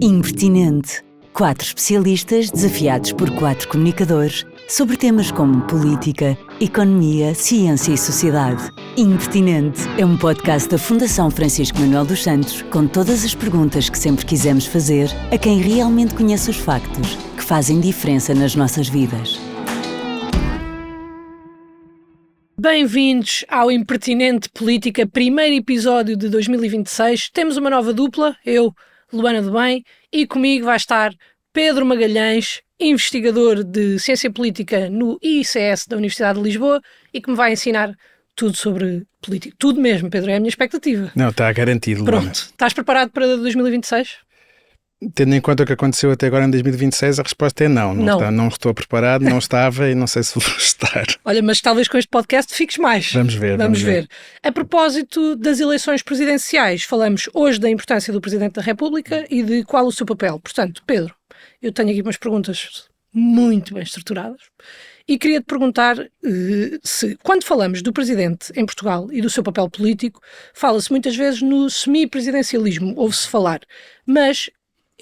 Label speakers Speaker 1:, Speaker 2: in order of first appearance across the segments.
Speaker 1: Impertinente. 4 especialistas desafiados por 4 comunicadores sobre temas como política, economia, ciência e sociedade. Impertinente é um podcast da Fundação Francisco Manuel dos Santos com todas as perguntas que sempre quisemos fazer a quem realmente conhece os factos que fazem diferença nas nossas vidas.
Speaker 2: Bem-vindos ao Impertinente Política, primeiro episódio de 2026. Temos uma nova dupla, eu, Luana do Bem, e comigo vai estar Pedro Magalhães, investigador de Ciência Política no ICS da Universidade de Lisboa e que me vai ensinar tudo sobre política. Tudo mesmo, Pedro, é a minha expectativa.
Speaker 3: Não, está garantido, Luana.
Speaker 2: Pronto, estás preparado para 2026?
Speaker 3: Tendo em conta o que aconteceu até agora em 2026, a resposta é não. Não estou preparado, não estava e não sei se vou estar.
Speaker 2: Olha, mas talvez com este podcast fiques mais.
Speaker 3: Vamos ver.
Speaker 2: A propósito das eleições presidenciais, falamos hoje da importância do Presidente da República e de qual o seu papel. Portanto, Pedro, eu tenho aqui umas perguntas muito bem estruturadas e queria-te perguntar se, quando falamos do Presidente em Portugal e do seu papel político, fala-se muitas vezes no semipresidencialismo, ouve-se falar, mas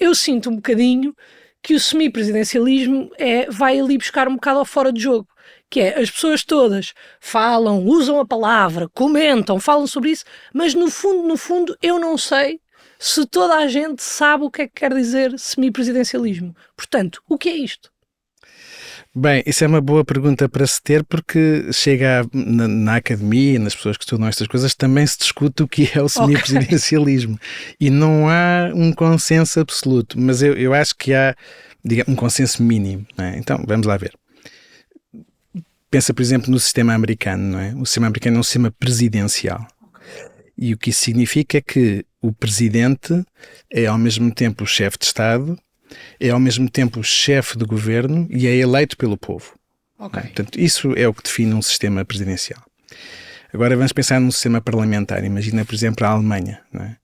Speaker 2: eu sinto um bocadinho que o semipresidencialismo vai ali buscar um bocado ao fora de jogo, que é as pessoas todas falam, usam a palavra, comentam, falam sobre isso, mas no fundo eu não sei se toda a gente sabe o que é que quer dizer semipresidencialismo. Portanto, o que é isto?
Speaker 3: Bem, isso é uma boa pergunta para se ter porque chega na academia, nas pessoas que estudam estas coisas, também se discute o que é o semipresidencialismo. Okay. E não há um consenso absoluto, mas eu acho que há, digamos, um consenso mínimo. Não é? Então, vamos lá ver. Pensa, por exemplo, no sistema americano, não é? O sistema americano é um sistema presidencial. E o que isso significa é que o presidente é ao mesmo tempo o chefe de Estado, é ao mesmo tempo o chefe de governo e é eleito pelo povo.
Speaker 2: Okay.
Speaker 3: Portanto, isso é o que define um sistema presidencial. Agora vamos pensar num sistema parlamentar. Imagina, por exemplo, a Alemanha. Não é?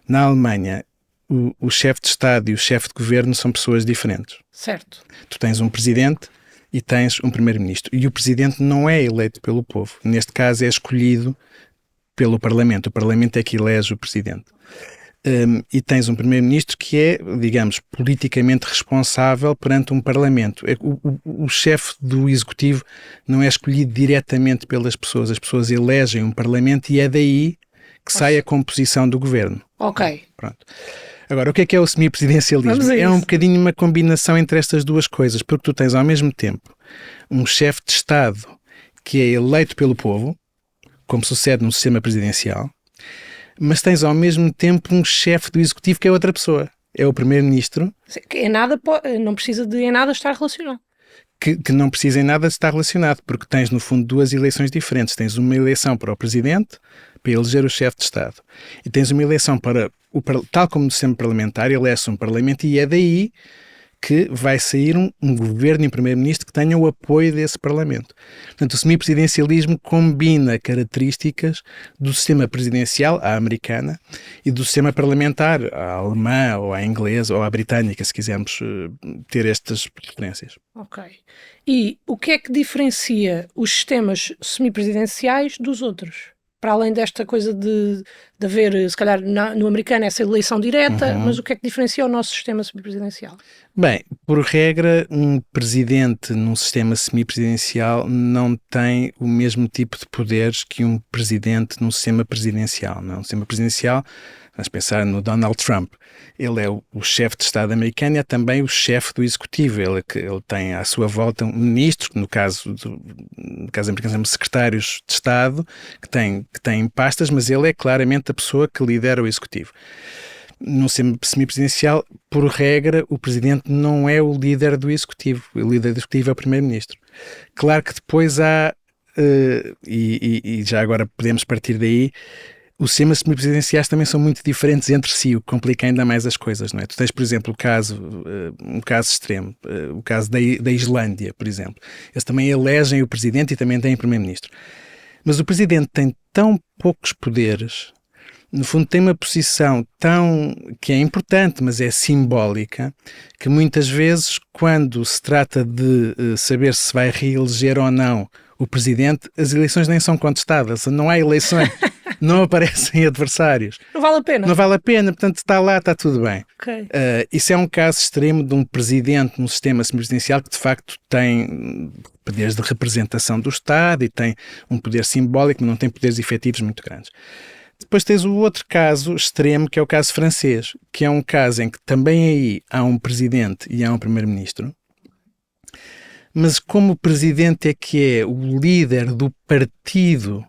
Speaker 3: Na Alemanha, o chefe de Estado e o chefe de governo são pessoas diferentes.
Speaker 2: Certo.
Speaker 3: Tu tens um presidente e tens um primeiro-ministro. E o presidente não é eleito pelo povo. Neste caso é escolhido pelo Parlamento. O Parlamento é que elege o presidente. E tens um primeiro-ministro que é, digamos, politicamente responsável perante um parlamento. O chefe do executivo não é escolhido diretamente pelas pessoas. As pessoas elegem um parlamento e é daí que sai a composição do governo.
Speaker 2: Ok.
Speaker 3: Pronto. Agora, o que é o semipresidencialismo? É um bocadinho uma combinação entre estas duas coisas, porque tu tens ao mesmo tempo um chefe de Estado que é eleito pelo povo, como sucede no sistema presidencial, mas tens ao mesmo tempo um chefe do executivo que é outra pessoa. É o primeiro-ministro.
Speaker 2: Não precisa de em nada estar relacionado.
Speaker 3: Que não precisa em nada estar relacionado, porque tens no fundo duas eleições diferentes. Tens uma eleição para o presidente, para eleger o chefe de Estado. E tens uma eleição tal como no sistema parlamentar, elege-se um parlamento e é daí que vai sair um governo e um primeiro-ministro que tenha o apoio desse parlamento. Portanto, o semipresidencialismo combina características do sistema presidencial, à americana, e do sistema parlamentar, à alemã, ou à inglesa, ou à britânica, se quisermos ter estas preferências.
Speaker 2: Ok. E o que é que diferencia os sistemas semipresidenciais dos outros? Para além desta coisa de haver, se calhar, no americano, essa eleição direta, mas o que é que diferencia o nosso sistema semipresidencial?
Speaker 3: Bem, por regra, um presidente num sistema semipresidencial não tem o mesmo tipo de poderes que um presidente num sistema presidencial. Não? Um sistema presidencial, vamos pensar no Donald Trump, ele é o chefe de Estado americano e é também o chefe do executivo. Ele tem à sua volta um ministro, que no caso americano chama secretários de Estado, que têm pastas, mas ele é claramente a pessoa que lidera o executivo. No sistema semipresidencial, por regra, o presidente não é o líder do executivo. O líder do executivo é o primeiro-ministro. Claro que depois há, e já agora podemos partir daí, os sistemas semipresidenciais também são muito diferentes entre si, o que complica ainda mais as coisas, não é? Tu tens, por exemplo, um caso extremo, o caso da Islândia, por exemplo. Eles também elegem o presidente e também têm o primeiro-ministro. Mas o presidente tem tão poucos poderes, no fundo tem uma posição que é importante, mas é simbólica, que muitas vezes, quando se trata de saber se vai reeleger ou não o presidente, as eleições nem são contestadas, não há eleições. não aparecem adversários.
Speaker 2: Não vale a pena.
Speaker 3: Não vale a pena, portanto está lá, está tudo bem.
Speaker 2: Okay.
Speaker 3: Isso é um caso extremo de um presidente num sistema semipresidencial que de facto tem poderes de representação do Estado e tem um poder simbólico, mas não tem poderes efetivos muito grandes. Depois tens o outro caso extremo, que é o caso francês, que é um caso em que também aí há um presidente e há um primeiro-ministro, mas como o presidente é que é o líder do partido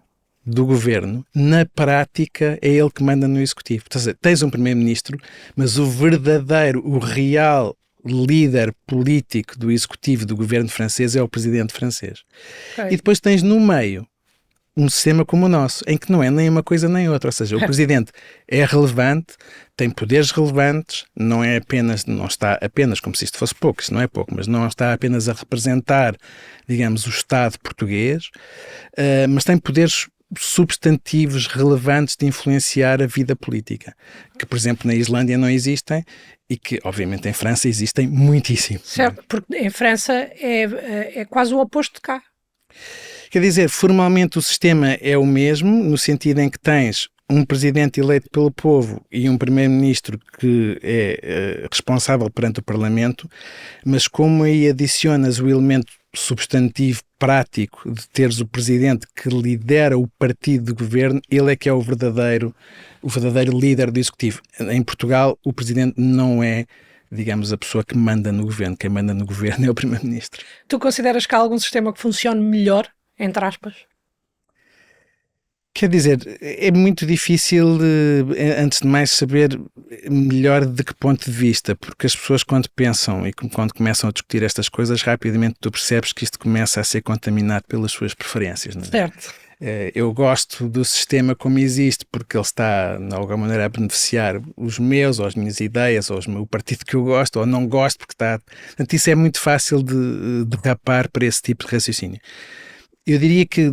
Speaker 3: do governo, na prática é ele que manda no executivo. Portanto, tens um primeiro-ministro, mas o verdadeiro, o real líder político do executivo do governo francês é o presidente francês.
Speaker 2: Okay.
Speaker 3: E depois tens no meio um sistema como o nosso, em que não é nem uma coisa nem outra, ou seja, o presidente é relevante, tem poderes relevantes, não está apenas, como se isto fosse pouco, isto não é pouco, mas não está apenas a representar, digamos, o Estado português, mas tem poderes substantivos relevantes de influenciar a vida política, que, por exemplo, na Islândia não existem e que, obviamente, em França existem muitíssimo.
Speaker 2: Certo, porque em França é quase o oposto de cá.
Speaker 3: Quer dizer, formalmente o sistema é o mesmo, no sentido em que tens um presidente eleito pelo povo e um primeiro-ministro que é responsável perante o Parlamento, mas como aí adicionas o elemento substantivo prático de teres o presidente que lidera o partido de governo, ele é que é o verdadeiro líder do executivo. Em Portugal, o presidente não é, digamos, a pessoa que manda no governo. Quem manda no governo é o primeiro-ministro.
Speaker 2: Tu consideras que há algum sistema que funcione melhor, entre aspas?
Speaker 3: Quer dizer, é muito difícil, antes de mais, saber melhor de que ponto de vista, porque as pessoas quando pensam e quando começam a discutir estas coisas, rapidamente tu percebes que isto começa a ser contaminado pelas suas preferências. Não é?
Speaker 2: Certo.
Speaker 3: Eu gosto do sistema como existe porque ele está, de alguma maneira, a beneficiar os meus, ou as minhas ideias, ou o partido que eu gosto, ou não gosto porque está... Portanto, isso é muito fácil de derrapar para esse tipo de raciocínio. Eu diria que,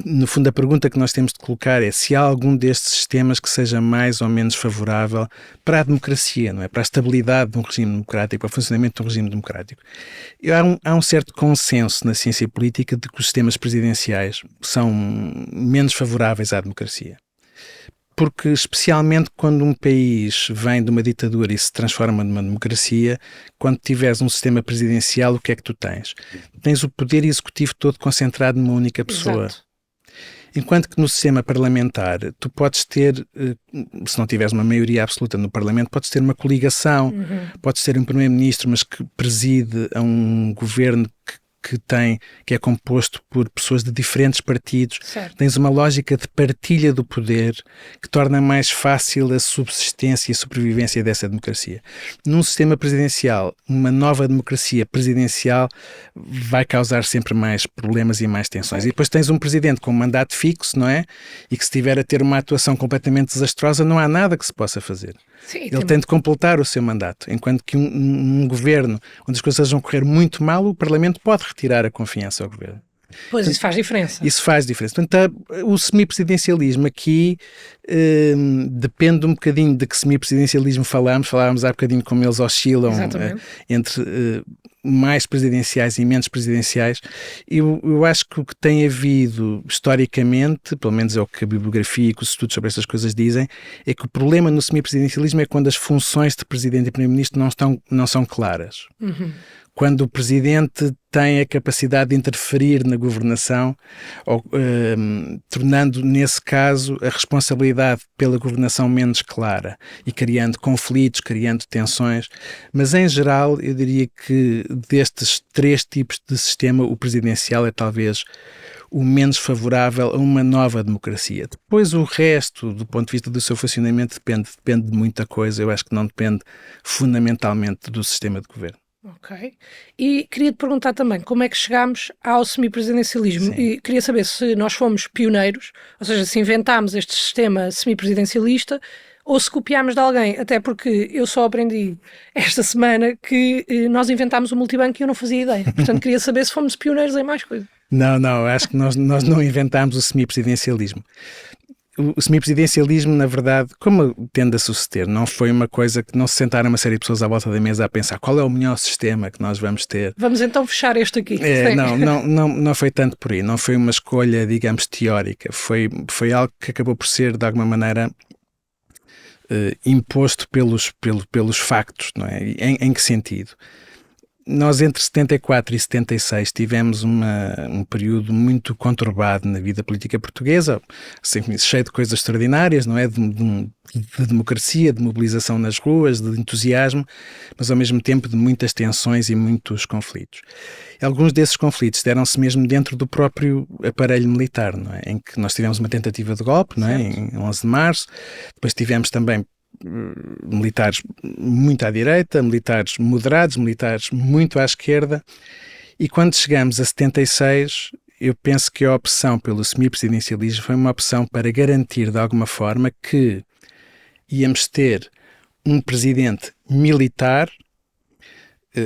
Speaker 3: no fundo, a pergunta que nós temos de colocar é se há algum destes sistemas que seja mais ou menos favorável para a democracia, não é? Para a estabilidade de um regime democrático, para o funcionamento de um regime democrático. Há um certo consenso na ciência política de que os sistemas presidenciais são menos favoráveis à democracia. Porque, especialmente quando um país vem de uma ditadura e se transforma numa democracia, quando tiveres um sistema presidencial, o que é que tu tens? Tens o poder executivo todo concentrado numa única pessoa.
Speaker 2: Exato.
Speaker 3: Enquanto que no sistema parlamentar, tu podes ter, se não tiveres uma maioria absoluta no Parlamento, podes ter uma coligação, podes ter um primeiro-ministro, mas que preside a um governo que é composto por pessoas de diferentes partidos.
Speaker 2: Certo.
Speaker 3: Tens uma lógica de partilha do poder que torna mais fácil a subsistência e a sobrevivência dessa democracia. Num sistema presidencial, uma nova democracia presidencial vai causar sempre mais problemas e mais tensões. E depois tens um presidente com um mandato fixo, não é? E que se tiver a ter uma atuação completamente desastrosa, não há nada que se possa fazer.
Speaker 2: Sim,
Speaker 3: Ele tem de completar o seu mandato, enquanto que um governo onde as coisas vão correr muito mal, o Parlamento pode retirar a confiança ao governo.
Speaker 2: Pois, isso faz diferença.
Speaker 3: Isso faz diferença. Portanto, o semipresidencialismo aqui depende um bocadinho de que semipresidencialismo falávamos há bocadinho como eles oscilam entre mais presidenciais e menos presidenciais. Eu acho que o que tem havido historicamente, pelo menos é o que a bibliografia e que os estudos sobre estas coisas dizem, é que o problema no semipresidencialismo é quando as funções de presidente e primeiro-ministro não são claras. Quando o presidente tem a capacidade de interferir na governação, tornando, nesse caso, a responsabilidade pela governação menos clara e criando conflitos, criando tensões. Mas, em geral, eu diria que destes três tipos de sistema, o presidencial é talvez o menos favorável a uma nova democracia. Depois o resto, do ponto de vista do seu funcionamento, depende de muita coisa. Eu acho que não depende fundamentalmente do sistema de governo.
Speaker 2: Ok. E queria-te perguntar também como é que chegámos ao semipresidencialismo. E queria saber se nós fomos pioneiros, ou seja, se inventámos este sistema semipresidencialista ou se copiámos de alguém, até porque eu só aprendi esta semana que nós inventámos o multibanco e eu não fazia ideia. Portanto, queria saber se fomos pioneiros em mais coisas.
Speaker 3: Não, acho que nós não inventámos o semipresidencialismo. o semipresidencialismo, na verdade, como tende a suceder, não foi uma coisa que não se sentaram uma série de pessoas à volta da mesa a pensar qual é o melhor sistema que nós vamos ter.
Speaker 2: Vamos então fechar este aqui.
Speaker 3: Não foi tanto por aí, não foi uma escolha, digamos, teórica, foi algo que acabou por ser, de alguma maneira, imposto pelos factos, não é? Em que sentido? Nós entre 74 e 76 tivemos um período muito conturbado na vida política portuguesa, assim, cheio de coisas extraordinárias, não é? De democracia, de mobilização nas ruas, de entusiasmo, mas ao mesmo tempo de muitas tensões e muitos conflitos. E alguns desses conflitos deram-se mesmo dentro do próprio aparelho militar, não é? Em que nós tivemos uma tentativa de golpe, não é? Em 11 de março, depois tivemos também militares muito à direita, militares moderados, militares muito à esquerda, e quando chegamos a 76, eu penso que a opção pelo semipresidencialismo foi uma opção para garantir de alguma forma que íamos ter um presidente militar,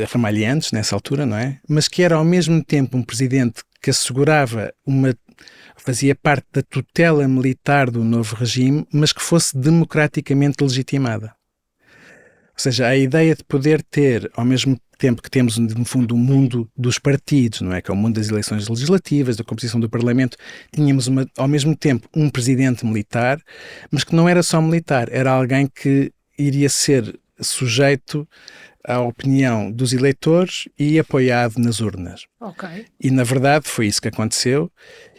Speaker 3: ramalhantes nessa altura, não é? Mas que era ao mesmo tempo um presidente que assegurava fazia parte da tutela militar do novo regime, mas que fosse democraticamente legitimada. Ou seja, a ideia de poder ter, ao mesmo tempo que temos, no fundo, o mundo dos partidos, não é? Que é o mundo das eleições legislativas, da composição do Parlamento, tínhamos, ao mesmo tempo, um presidente militar, mas que não era só militar, era alguém que iria ser sujeito à opinião dos eleitores e apoiado nas urnas.
Speaker 2: Okay.
Speaker 3: E, na verdade, foi isso que aconteceu.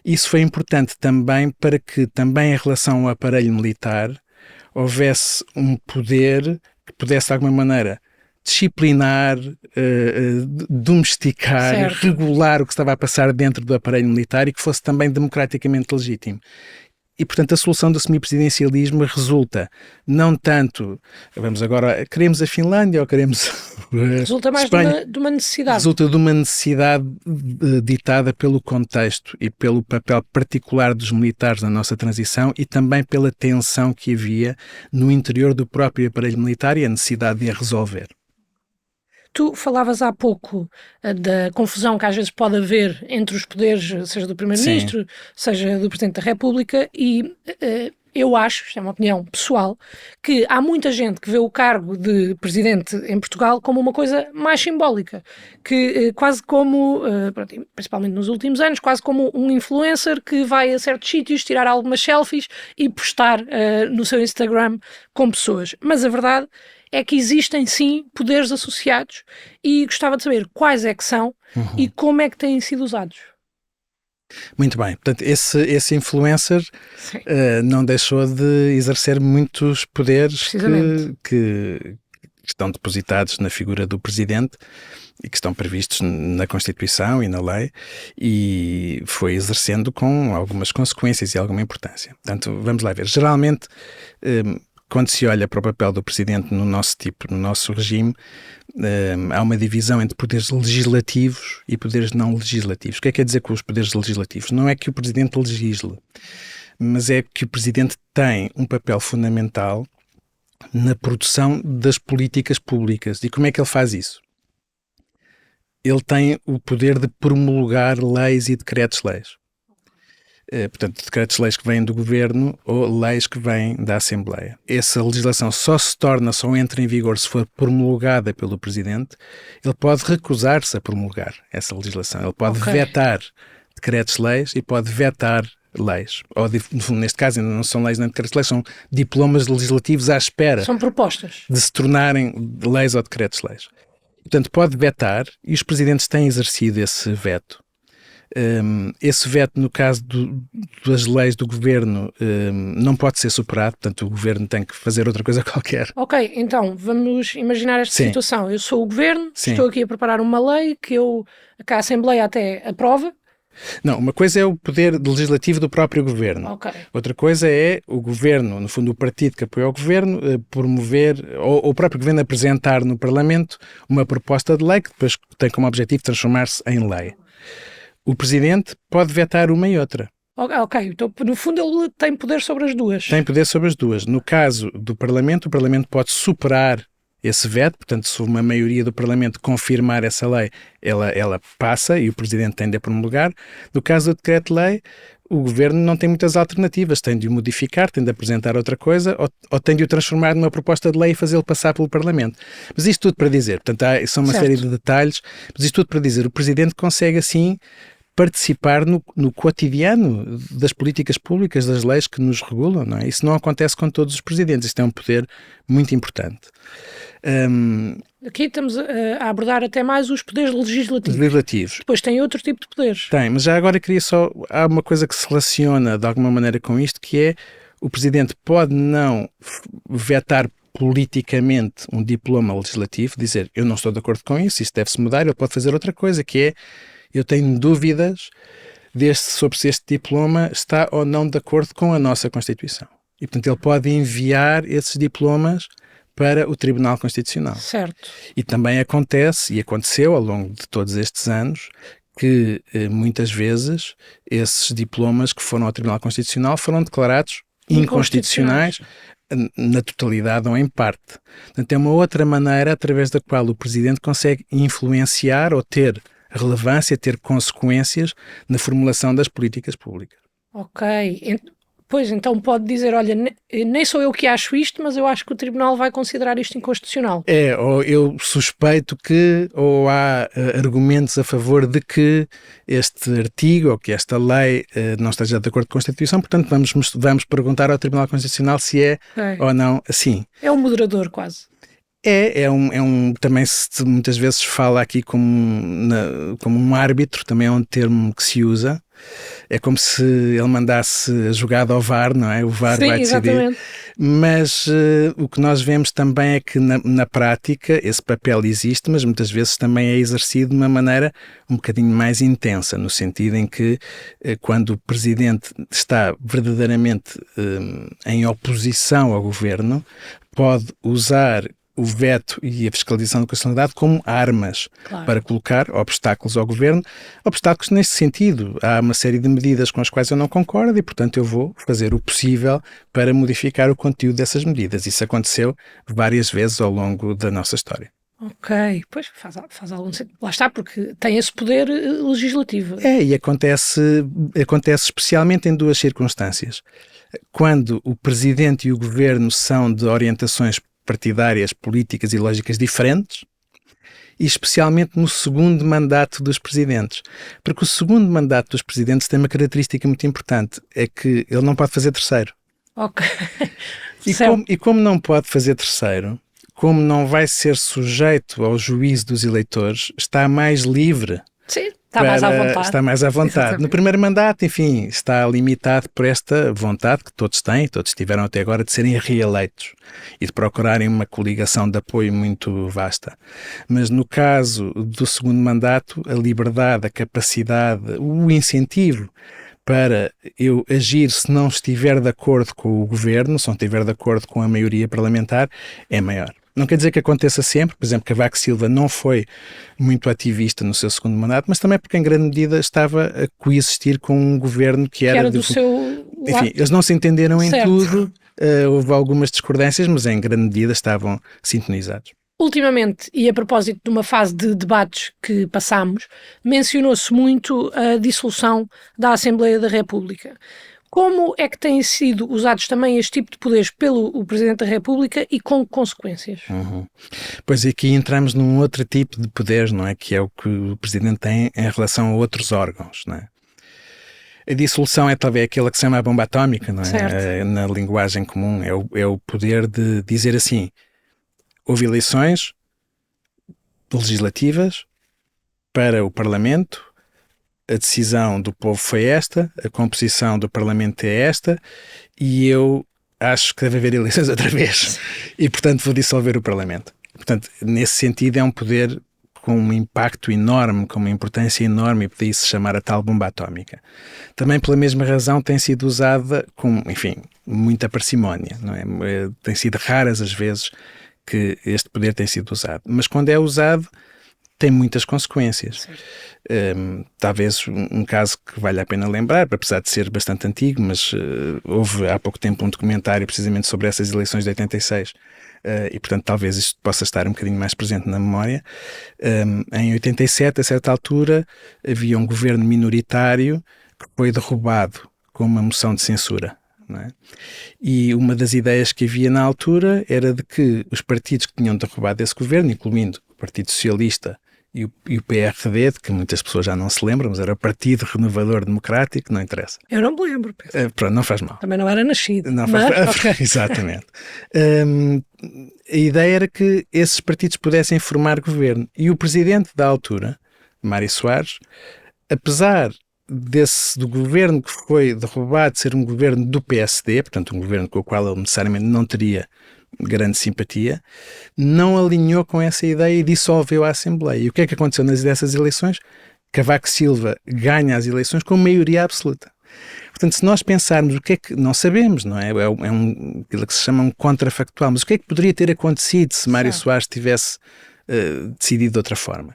Speaker 3: Isso foi importante também para que, também em relação ao aparelho militar, houvesse um poder que pudesse, de alguma maneira, disciplinar, domesticar,
Speaker 2: certo,
Speaker 3: regular o que estava a passar dentro do aparelho militar e que fosse também democraticamente legítimo. E, portanto, a solução do semipresidencialismo resulta não tanto, vamos agora, queremos a Finlândia ou queremos
Speaker 2: resulta mais
Speaker 3: Espanha,
Speaker 2: de uma necessidade.
Speaker 3: Resulta de uma necessidade ditada pelo contexto e pelo papel particular dos militares na nossa transição e também pela tensão que havia no interior do próprio aparelho militar e a necessidade de a resolver.
Speaker 2: Tu falavas há pouco da confusão que às vezes pode haver entre os poderes, seja do Primeiro-Ministro, seja do Presidente da República, e eu acho, isto é uma opinião pessoal, que há muita gente que vê o cargo de Presidente em Portugal como uma coisa mais simbólica, que quase como, principalmente nos últimos anos, quase como um influencer que vai a certos sítios tirar algumas selfies e postar no seu Instagram com pessoas. Mas a verdade é que existem sim poderes associados e gostava de saber quais é que são e como é que têm sido usados.
Speaker 3: Muito bem, portanto esse influencer não deixou de exercer muitos poderes que estão depositados na figura do Presidente e que estão previstos na Constituição e na lei, e foi exercendo com algumas consequências e alguma importância. Portanto, vamos lá ver. Geralmente, quando se olha para o papel do Presidente no nosso regime, há uma divisão entre poderes legislativos e poderes não legislativos. O que é que quer dizer com os poderes legislativos? Não é que o Presidente legisle, mas é que o Presidente tem um papel fundamental na produção das políticas públicas. E como é que ele faz isso? Ele tem o poder de promulgar leis e decretos-leis. Portanto, decretos-leis que vêm do Governo ou leis que vêm da Assembleia. Essa legislação só entra em vigor se for promulgada pelo Presidente. Ele pode recusar-se a promulgar essa legislação. Ele pode vetar decretos-leis e pode vetar leis. Ou, neste caso, ainda não são leis nem decretos-leis, são diplomas legislativos à espera.
Speaker 2: São propostas.
Speaker 3: De se tornarem leis ou decretos-leis. Portanto, pode vetar e os Presidentes têm exercido esse veto. Esse veto, no caso das leis do Governo, não pode ser superado, portanto o Governo tem que fazer outra coisa qualquer.
Speaker 2: Ok, então vamos imaginar esta situação. Eu sou o Governo, estou aqui a preparar uma lei que a Assembleia até aprova.
Speaker 3: Não, uma coisa é o poder legislativo do próprio Governo. Outra coisa é o Governo, no fundo o partido que apoia o Governo, promover, ou o próprio Governo apresentar no Parlamento uma proposta de lei que depois tem como objetivo transformar-se em lei. O Presidente pode vetar uma e outra.
Speaker 2: Ok, então no fundo ele tem poder sobre as duas.
Speaker 3: Tem poder sobre as duas. No caso do Parlamento, o Parlamento pode superar esse veto, portanto, se uma maioria do Parlamento confirmar essa lei, ela passa e o Presidente tem de a promulgar. No caso do decreto-lei, o governo não tem muitas alternativas, tem de o modificar, tem de apresentar outra coisa ou tem de o transformar numa proposta de lei e fazê-lo passar pelo Parlamento. Mas isto tudo para dizer, portanto, são uma série de detalhes, mas isto tudo para dizer, o Presidente consegue assim participar no cotidiano das políticas públicas, das leis que nos regulam, não é? Isso não acontece com todos os presidentes, isto é um poder muito importante.
Speaker 2: Aqui estamos a abordar até mais os poderes legislativos. Depois tem outro tipo de poderes.
Speaker 3: Tem, mas já agora queria só... Há uma coisa que se relaciona de alguma maneira com isto, que é o Presidente pode não vetar politicamente um diploma legislativo, dizer eu não estou de acordo com isso deve-se mudar, ele pode fazer outra coisa, que é eu tenho dúvidas sobre se este diploma está ou não de acordo com a nossa Constituição. E, portanto, ele pode enviar esses diplomas para o Tribunal Constitucional.
Speaker 2: Certo.
Speaker 3: E também acontece, e aconteceu ao longo de todos estes anos, que muitas vezes esses diplomas que foram ao Tribunal Constitucional foram declarados inconstitucionais na totalidade ou em parte. Portanto, é uma outra maneira através da qual o Presidente consegue influenciar ou ter relevância, ter consequências na formulação das políticas públicas.
Speaker 2: Ok. Pois, então pode dizer, olha, nem sou eu que acho isto, mas eu acho que o Tribunal vai considerar isto inconstitucional.
Speaker 3: Ou eu suspeito que, ou há argumentos a favor de que este artigo ou que esta lei não esteja de acordo com a Constituição, portanto vamos perguntar ao Tribunal Constitucional se é ou não assim.
Speaker 2: É um moderador quase.
Speaker 3: Também se muitas vezes fala aqui como um árbitro, também é um termo que se usa. É como se ele mandasse a jogada ao VAR, não é? O VAR vai decidir. Exatamente. Mas o que nós vemos também é que na prática esse papel existe, mas muitas vezes também é exercido de uma maneira um bocadinho mais intensa, no sentido em que quando o Presidente está verdadeiramente em oposição ao Governo, pode usar o veto e a fiscalização da constitucionalidade como armas para colocar obstáculos ao governo. Obstáculos neste sentido. Há uma série de medidas com as quais eu não concordo e, portanto, eu vou fazer o possível para modificar o conteúdo dessas medidas. Isso aconteceu várias vezes ao longo da nossa história.
Speaker 2: Ok, pois faz algum sentido. Lá está, porque tem esse poder legislativo.
Speaker 3: E acontece especialmente em duas circunstâncias. Quando o Presidente e o Governo são de orientações partidárias, políticas e lógicas diferentes, e especialmente no segundo mandato dos presidentes. Porque o segundo mandato dos presidentes tem uma característica muito importante, é que ele não pode fazer terceiro.
Speaker 2: Ok.
Speaker 3: E como não pode fazer terceiro, como não vai ser sujeito ao juízo dos eleitores, está mais livre.
Speaker 2: Sim, está mais à vontade.
Speaker 3: Exatamente. No primeiro mandato, enfim, está limitado por esta vontade que todos têm, todos tiveram até agora, de serem reeleitos e de procurarem uma coligação de apoio muito vasta. Mas no caso do segundo mandato, a liberdade, a capacidade, o incentivo para eu agir se não estiver de acordo com o governo, se não estiver de acordo com a maioria parlamentar, é maior. Não quer dizer que aconteça sempre, por exemplo, Cavaco Silva não foi muito ativista no seu segundo mandato, mas também porque em grande medida estava a coexistir com um governo que era
Speaker 2: do seu...
Speaker 3: Enfim, eles não se entenderam em tudo, houve algumas discordâncias, mas em grande medida estavam sintonizados.
Speaker 2: Ultimamente, e a propósito de uma fase de debates que passámos, mencionou-se muito a dissolução da Assembleia da República. Como é que têm sido usados também este tipo de poderes pelo Presidente da República e com consequências?
Speaker 3: Pois aqui entramos num outro tipo de poderes, não é? Que é o que o Presidente tem em relação a outros órgãos, não é? A dissolução é talvez aquela que se chama a bomba atómica, não é? Na linguagem comum, é o poder de dizer assim, houve eleições legislativas para o Parlamento, a decisão do povo foi esta, a composição do Parlamento é esta e eu acho que deve haver eleições outra vez e, portanto, vou dissolver o Parlamento. Portanto, nesse sentido é um poder com um impacto enorme, com uma importância enorme e podia se chamar a tal bomba atómica. Também pela mesma razão tem sido usada com, enfim, muita parcimónia, não é? Tem sido raras as vezes que este poder tem sido usado. Mas quando é usado tem muitas consequências. Talvez um caso que vale a pena lembrar, apesar de ser bastante antigo, mas houve há pouco tempo um documentário precisamente sobre essas eleições de 86 e, portanto, talvez isto possa estar um bocadinho mais presente na memória. Em 87, a certa altura, havia um governo minoritário que foi derrubado com uma moção de censura. Não é? E uma das ideias que havia na altura era de que os partidos que tinham derrubado esse governo, incluindo o Partido Socialista e o PRD, de que muitas pessoas já não se lembram, mas era o Partido Renovador Democrático, não interessa.
Speaker 2: Eu não me lembro.
Speaker 3: Pronto, não faz mal.
Speaker 2: Também não era nascido.
Speaker 3: Não
Speaker 2: mas,
Speaker 3: faz mal.
Speaker 2: okay.
Speaker 3: Exatamente. A ideia era que esses partidos pudessem formar governo. E o presidente da altura, Mário Soares, apesar do governo que foi derrubado ser um governo do PSD, portanto um governo com o qual ele necessariamente não teria grande simpatia, não alinhou com essa ideia e dissolveu a Assembleia. E o que é que aconteceu nessas eleições? Cavaco Silva ganha as eleições com maioria absoluta. Portanto, se nós pensarmos o que é que... Não sabemos, não é? Aquilo que se chama um contrafactual, mas o que é que poderia ter acontecido se Mário Soares tivesse decidido de outra forma?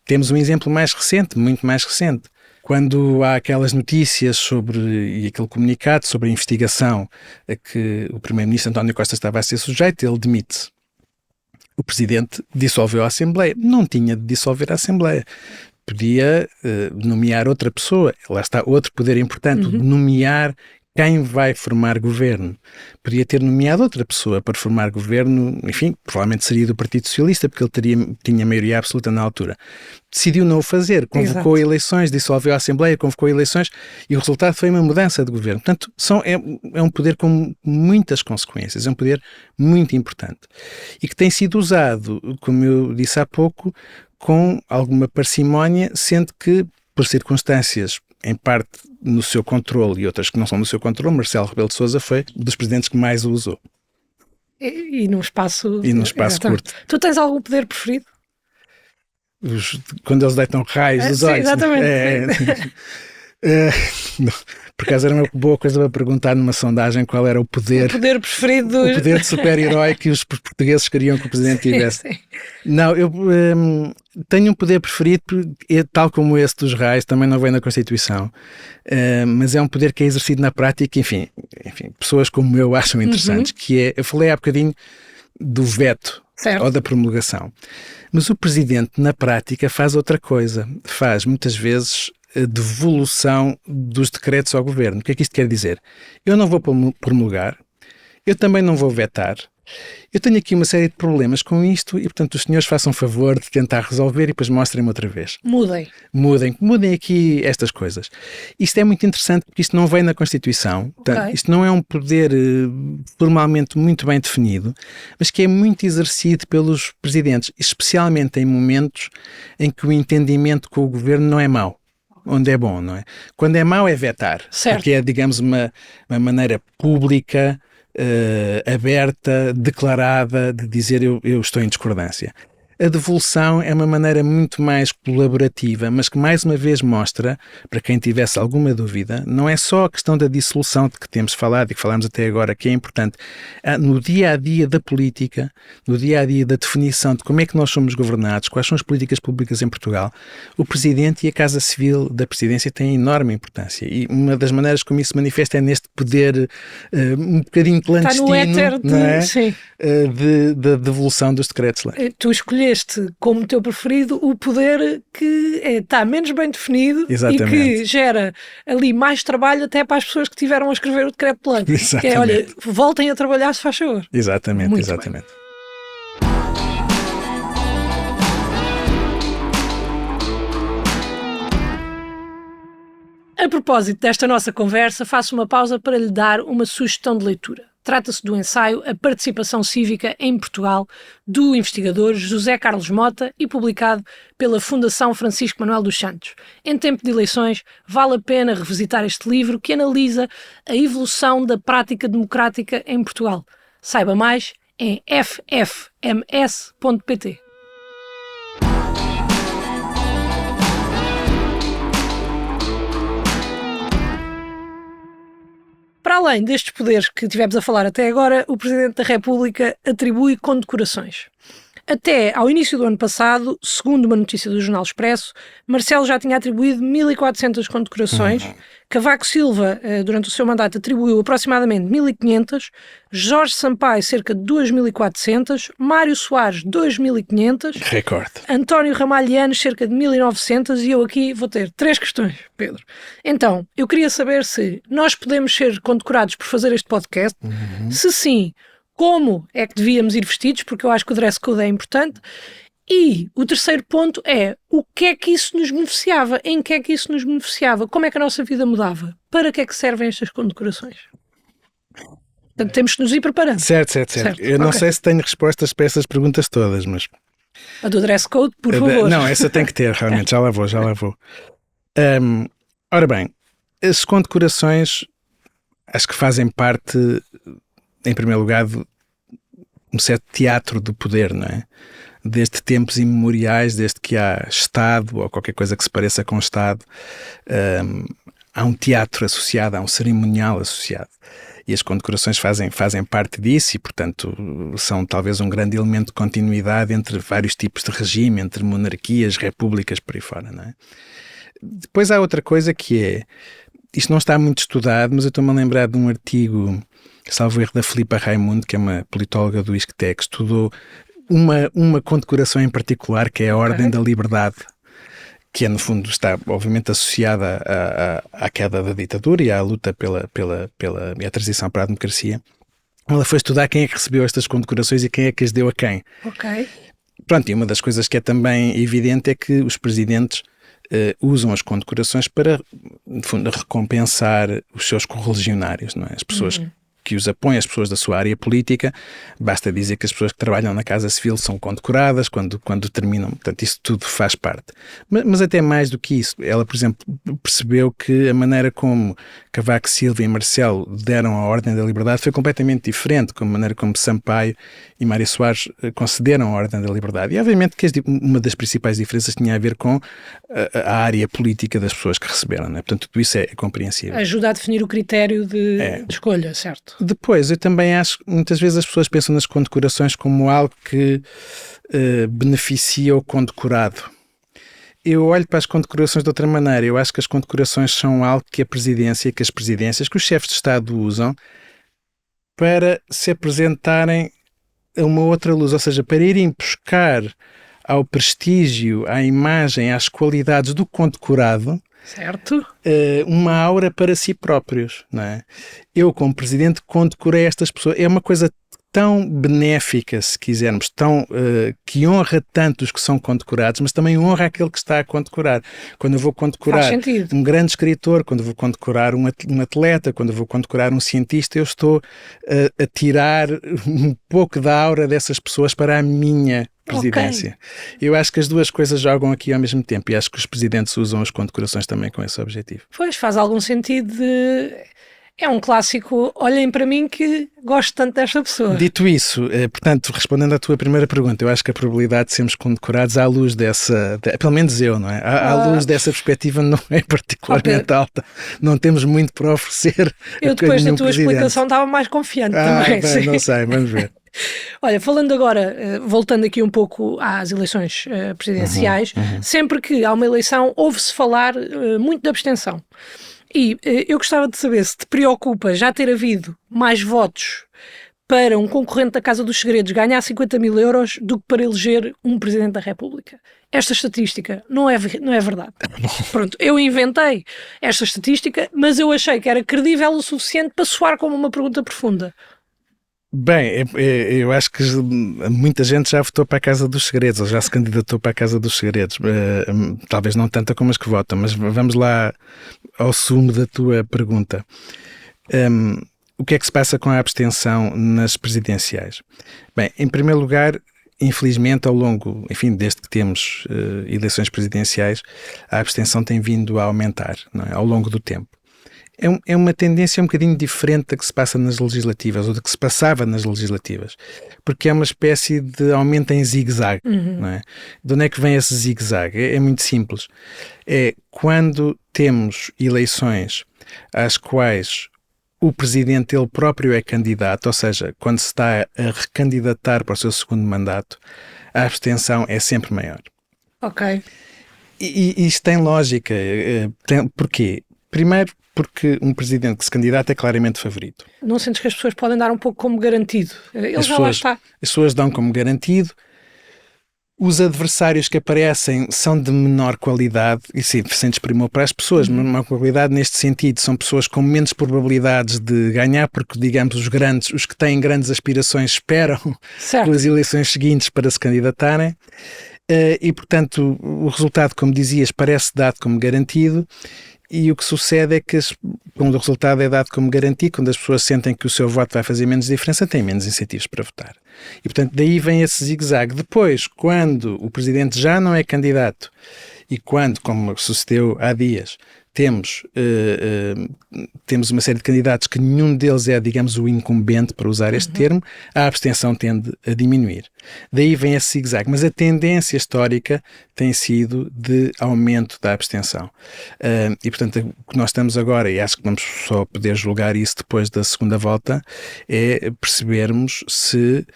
Speaker 3: Temos um exemplo mais recente, muito mais recente. Quando há aquelas notícias e aquele comunicado sobre a investigação a que o primeiro-ministro António Costa estava a ser sujeito, ele demite-se. O presidente dissolveu a Assembleia. Não tinha de dissolver a Assembleia. Podia nomear outra pessoa. Lá está outro poder importante, nomear quem vai formar governo. Podia ter nomeado outra pessoa para formar governo, enfim, provavelmente seria do Partido Socialista, porque ele tinha maioria absoluta na altura. Decidiu não o fazer, convocou eleições, dissolveu a Assembleia, convocou eleições e o resultado foi uma mudança de governo. Portanto, é um poder com muitas consequências, é um poder muito importante e que tem sido usado, como eu disse há pouco, com alguma parcimónia, sendo que, por circunstâncias em parte no seu controle e outras que não são no seu controle, Marcelo Rebelo de Sousa foi um dos presidentes que mais o usou.
Speaker 2: E num espaço...
Speaker 3: E num espaço curto.
Speaker 2: Tu tens algum poder preferido?
Speaker 3: Quando eles deitam raios dos olhos.
Speaker 2: Exatamente.
Speaker 3: Por acaso era uma boa coisa para perguntar numa sondagem qual era o poder
Speaker 2: preferido
Speaker 3: o poder de super-herói que os portugueses queriam que o presidente tivesse.
Speaker 2: Sim.
Speaker 3: Não, eu tenho um poder preferido, tal como esse dos raios, também não vem na Constituição, mas é um poder que é exercido na prática, enfim, pessoas como eu acham interessantes, que é, eu falei há bocadinho do veto, certo, ou da promulgação, mas o presidente na prática faz outra coisa, faz muitas vezes a devolução dos decretos ao governo. O que é que isto quer dizer? Eu não vou promulgar, eu também não vou vetar, eu tenho aqui uma série de problemas com isto e, portanto, os senhores façam favor de tentar resolver e depois mostrem-me outra vez. Mudem aqui estas coisas. Isto é muito interessante porque isto não vem na Constituição. Portanto, isto não é um poder formalmente muito bem definido, mas que é muito exercido pelos presidentes, especialmente em momentos em que o entendimento com o governo não é mau. Onde é bom, não é? Quando é mau é vetar,
Speaker 2: certo,
Speaker 3: porque é, digamos, uma maneira pública, aberta, declarada de dizer eu estou em discordância. A devolução é uma maneira muito mais colaborativa, mas que mais uma vez mostra, para quem tivesse alguma dúvida, não é só a questão da dissolução de que temos falado e que falámos até agora, que é importante. No dia-a-dia da política, no dia-a-dia da definição de como é que nós somos governados, quais são as políticas públicas em Portugal, o Presidente e a Casa Civil da Presidência têm enorme importância. E uma das maneiras como isso se manifesta é neste poder um bocadinho clandestino,
Speaker 2: está no éter
Speaker 3: não é?
Speaker 2: Sim.
Speaker 3: Da devolução dos decretos-lei.
Speaker 2: Tu escolheste como teu preferido o poder que está menos bem definido. Exatamente. E que gera ali mais trabalho até para as pessoas que tiveram a escrever o decreto-lei. Que é, olha, voltem a trabalhar se faz favor.
Speaker 3: Exatamente,
Speaker 2: muito
Speaker 3: exatamente.
Speaker 2: Bem. A propósito desta nossa conversa, faço uma pausa para lhe dar uma sugestão de leitura. Trata-se do ensaio A Participação Cívica em Portugal, do investigador José Carlos Mota e publicado pela Fundação Francisco Manuel dos Santos. Em tempo de eleições, vale a pena revisitar este livro que analisa a evolução da prática democrática em Portugal. Saiba mais em ffms.pt. Para além destes poderes que tivemos a falar até agora, o Presidente da República atribui condecorações. Até ao início do ano passado, segundo uma notícia do Jornal Expresso, Marcelo já tinha atribuído 1.400 condecorações, Cavaco Silva, durante o seu mandato, atribuiu aproximadamente 1.500, Jorge Sampaio cerca de 2.400, Mário Soares 2.500,
Speaker 3: recorde.
Speaker 2: António Ramalhianos cerca de 1.900 e eu aqui vou ter 3 questões, Pedro. Então, eu queria saber se nós podemos ser condecorados por fazer este podcast, se sim, como é que devíamos ir vestidos, porque eu acho que o dress code é importante. E o terceiro ponto é o que é que isso nos beneficiava, em que é que isso nos beneficiava, como é que a nossa vida mudava, para que é que servem estas condecorações? Portanto, temos que nos ir preparando.
Speaker 3: Certo. Eu não sei se tenho respostas para essas perguntas todas, mas...
Speaker 2: A do dress code, por favor.
Speaker 3: Não, essa tem que ter, realmente, já lá vou. Ora bem, as condecorações acho que fazem parte, em primeiro lugar, de um certo teatro do poder, não é? Desde tempos imemoriais, desde que há Estado ou qualquer coisa que se pareça com Estado, há um teatro associado, há um cerimonial associado. E as condecorações fazem parte disso e, portanto, são talvez um grande elemento de continuidade entre vários tipos de regime, entre monarquias, repúblicas, por aí fora, não é? Depois há outra coisa que é, isto não está muito estudado, mas eu estou-me a lembrar de um artigo, salvo erro, da Filipa Raimundo, que é uma politóloga do ISCTE, que estudou uma condecoração em particular, que é a Ordem da Liberdade, que é, no fundo, está obviamente associada à queda da ditadura e à luta pela transição para a democracia. Ela foi estudar quem é que recebeu estas condecorações e quem é que as deu a quem.
Speaker 2: Ok.
Speaker 3: Pronto, e uma das coisas que é também evidente é que os presidentes usam as condecorações para, no fundo, recompensar os seus correligionários, não é? As pessoas que os apoiam, as pessoas da sua área política. Basta dizer que as pessoas que trabalham na Casa Civil são condecoradas quando terminam. Portanto, isso tudo faz parte. Mas até mais do que isso. Ela, por exemplo, percebeu que a maneira como Cavaco Silva e Marcelo deram a Ordem da Liberdade foi completamente diferente, como a maneira como Sampaio e Mário Soares concederam a Ordem da Liberdade. E, obviamente, que uma das principais diferenças tinha a ver com a área política das pessoas que receberam, não é? Portanto, tudo isso é compreensível.
Speaker 2: Ajuda a definir o critério de escolha, certo?
Speaker 3: Depois, eu também acho que muitas vezes as pessoas pensam nas condecorações como algo que beneficia o condecorado. Eu olho para as condecorações de outra maneira. Eu acho que as condecorações são algo que a presidência, que as presidências, que os chefes de Estado usam para se apresentarem a uma outra luz, ou seja, para irem buscar ao prestígio, à imagem, às qualidades do condecorado,
Speaker 2: certo,
Speaker 3: uma aura para si próprios, não é? Eu, como presidente, condecorei estas pessoas. É uma coisa tão benéfica, se quisermos, que honra tanto os que são condecorados, mas também honra aquele que está a condecorar. Quando eu vou condecorar um grande escritor, quando eu vou condecorar um atleta, quando eu vou condecorar um cientista, eu estou a tirar um pouco da aura dessas pessoas para a minha presidência. Okay. Eu acho que as duas coisas jogam aqui ao mesmo tempo e acho que os presidentes usam as condecorações também com esse objetivo.
Speaker 2: Pois, faz algum sentido É um clássico, olhem para mim que gosto tanto desta pessoa.
Speaker 3: Dito isso, portanto, respondendo à tua primeira pergunta, eu acho que a probabilidade de sermos condecorados à luz pelo menos eu, não é? À luz dessa perspectiva não é particularmente alta. Não temos muito para oferecer.
Speaker 2: Eu depois da tua explicação estava mais confiante também.
Speaker 3: Bem, não sei, vamos ver.
Speaker 2: Olha, falando agora, voltando aqui um pouco às eleições presidenciais, sempre que há uma eleição ouve-se falar muito de abstenção. E eu gostava de saber se te preocupa já ter havido mais votos para um concorrente da Casa dos Segredos ganhar 50 mil euros do que para eleger um Presidente da República. Esta estatística não é verdade. Pronto, eu inventei esta estatística, mas eu achei que era credível o suficiente para soar como uma pergunta profunda.
Speaker 3: Bem, eu acho que muita gente já votou para a Casa dos Segredos, ou já se candidatou para a Casa dos Segredos. Talvez não tanta como as que votam, mas vamos lá ao sumo da tua pergunta. O que é que se passa com a abstenção nas presidenciais? Bem, em primeiro lugar, infelizmente, ao longo, desde que temos eleições presidenciais, a abstenção tem vindo a aumentar, não é? Ao longo do tempo. É uma tendência um bocadinho diferente da que se passa nas legislativas, ou da que se passava nas legislativas, porque é uma espécie de aumento em zigue-zague, não é? De onde é que vem esse zigue-zague? É muito simples. É quando temos eleições às quais o presidente ele próprio é candidato, ou seja, quando se está a recandidatar para o seu segundo mandato, a abstenção é sempre maior.
Speaker 2: Ok.
Speaker 3: E isto tem lógica. Porquê? Primeiro, porque um presidente que se candidata é claramente favorito.
Speaker 2: Não sentes que as pessoas podem dar um pouco como garantido? Ele já lá está.
Speaker 3: As pessoas dão como garantido. Os adversários que aparecem são de menor qualidade, e sim, sem desprimor para as pessoas, menor qualidade neste sentido, são pessoas com menos probabilidades de ganhar, porque, digamos, os que têm grandes aspirações esperam pelas eleições seguintes para se candidatarem. E, portanto, o resultado, como dizias, parece dado como garantido. E o que sucede é que quando o resultado é dado como garantido, quando as pessoas sentem que o seu voto vai fazer menos diferença, têm menos incentivos para votar. E, portanto, daí vem esse zigue-zague. Depois, quando o presidente já não é candidato e quando, como sucedeu há dias, temos uma série de candidatos que nenhum deles é, digamos, o incumbente, para usar este termo, a abstenção tende a diminuir. Daí vem esse zigue-zague. Mas a tendência histórica tem sido de aumento da abstenção. E, portanto, o que nós estamos agora, e acho que vamos só poder julgar isso depois da segunda volta, é percebermos se...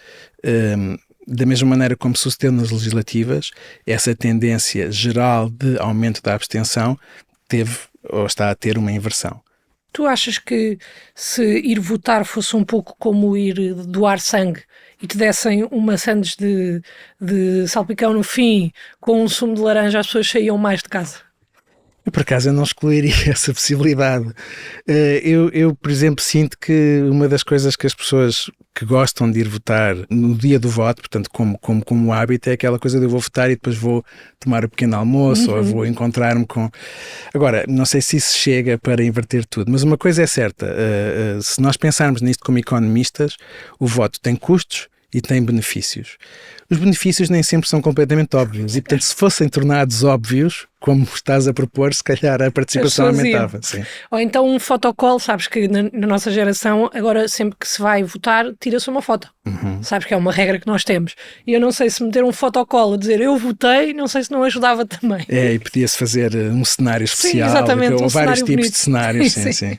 Speaker 3: da mesma maneira como sucedeu nas legislativas, essa tendência geral de aumento da abstenção teve ou está a ter uma inversão.
Speaker 2: Tu achas que se ir votar fosse um pouco como ir doar sangue e te dessem uma sandes de salpicão no fim com um sumo de laranja, as pessoas saíam mais de casa?
Speaker 3: Por acaso eu não excluiria essa possibilidade. Eu, por exemplo, sinto que uma das coisas que as pessoas que gostam de ir votar no dia do voto, portanto, como hábito, é aquela coisa de eu vou votar e depois vou tomar o pequeno almoço ou eu vou encontrar-me com... Agora, não sei se isso chega para inverter tudo, mas uma coisa é certa, se nós pensarmos nisto como economistas, o voto tem custos e tem benefícios. Os benefícios nem sempre são completamente óbvios e, portanto, se fossem tornados óbvios, como estás a propor, se calhar a participação aumentava. Sim.
Speaker 2: Ou então um fotocall, sabes que na nossa geração, agora sempre que se vai votar, tira-se uma foto. Sabes que é uma regra que nós temos. E eu não sei se meter um fotocall a dizer eu votei, não sei se não ajudava também.
Speaker 3: E podia-se fazer um cenário especial,
Speaker 2: sim, exatamente,
Speaker 3: ou vários tipos
Speaker 2: bonito
Speaker 3: de cenários. Sim.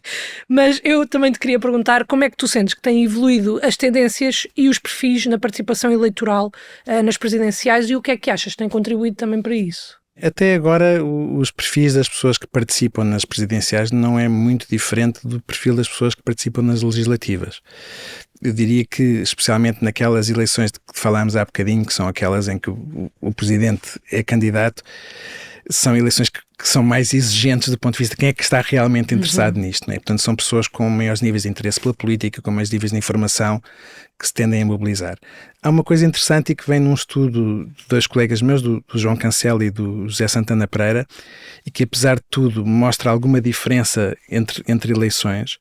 Speaker 2: Mas eu também te queria perguntar como é que tu sentes que têm evoluído as tendências e os perfis na participação eleitoral nas presidenciais e o que é que achas que tem contribuído também para isso?
Speaker 3: Até agora, os perfis das pessoas que participam nas presidenciais não é muito diferente do perfil das pessoas que participam nas legislativas. Eu diria que, especialmente naquelas eleições de que falámos há bocadinho, que são aquelas em que o presidente é candidato, são eleições que são mais exigentes do ponto de vista de quem é que está realmente interessado nisto, não é? Portanto, são pessoas com maiores níveis de interesse pela política, com maiores níveis de informação, que se tendem a mobilizar. Há uma coisa interessante e que vem num estudo de dois colegas meus, do João Cancelo e do José Santana Pereira, e que, apesar de tudo, mostra alguma diferença entre eleições,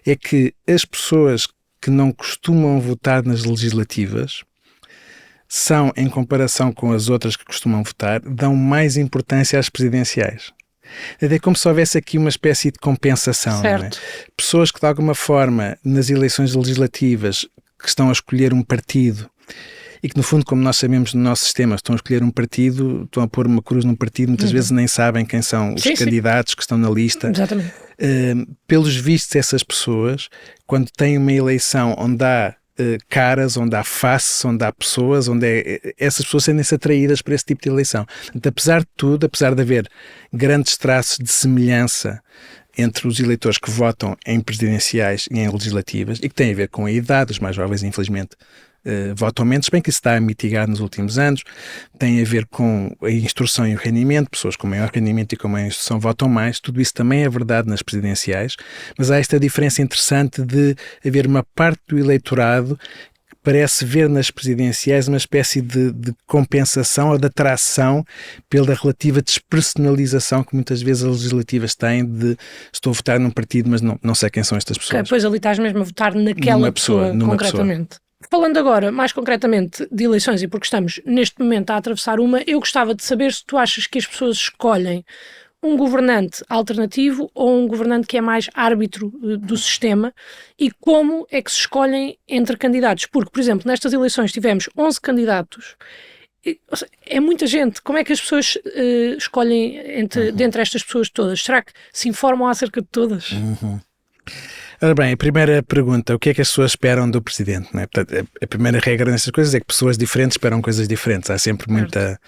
Speaker 3: é que as pessoas que não costumam votar nas legislativas são, em comparação com as outras que costumam votar, dão mais importância às presidenciais. É como se houvesse aqui uma espécie de compensação. Não é? Pessoas que, de alguma forma, nas eleições legislativas, que estão a escolher um partido e que, no fundo, como nós sabemos no nosso sistema, estão a escolher um partido, estão a pôr uma cruz num partido, muitas vezes nem sabem quem são os candidatos que estão na lista.
Speaker 2: Exatamente.
Speaker 3: Pelos vistos, essas pessoas, quando têm uma eleição onde há caras, onde há faces, onde há pessoas, essas pessoas sentem-se atraídas para esse tipo de eleição. Portanto, apesar de tudo, apesar de haver grandes traços de semelhança entre os eleitores que votam em presidenciais e em legislativas, e que tem a ver com a idade, os mais jovens, infelizmente, votam menos, bem que isso está a mitigar nos últimos anos, tem a ver com a instrução e o rendimento, pessoas com maior rendimento e com maior instrução votam mais, tudo isso também é verdade nas presidenciais, mas há esta diferença interessante de haver uma parte do eleitorado que parece ver nas presidenciais uma espécie de compensação ou de atração pela relativa despersonalização que muitas vezes as legislativas têm de estou a votar num partido, mas não sei quem são estas pessoas.
Speaker 2: Depois ali estás mesmo a votar naquela pessoa concretamente. Falando agora, mais concretamente, de eleições e porque estamos neste momento a atravessar uma, eu gostava de saber se tu achas que as pessoas escolhem um governante alternativo ou um governante que é mais árbitro do sistema e como é que se escolhem entre candidatos. Porque, por exemplo, nestas eleições tivemos 11 candidatos. É muita gente. Como é que as pessoas escolhem dentre estas pessoas todas? Será que se informam acerca de todas?
Speaker 3: Ora bem, a primeira pergunta, o que é que as pessoas esperam do Presidente? Não é? Portanto, a primeira regra nessas coisas é que pessoas diferentes esperam coisas diferentes, há sempre muita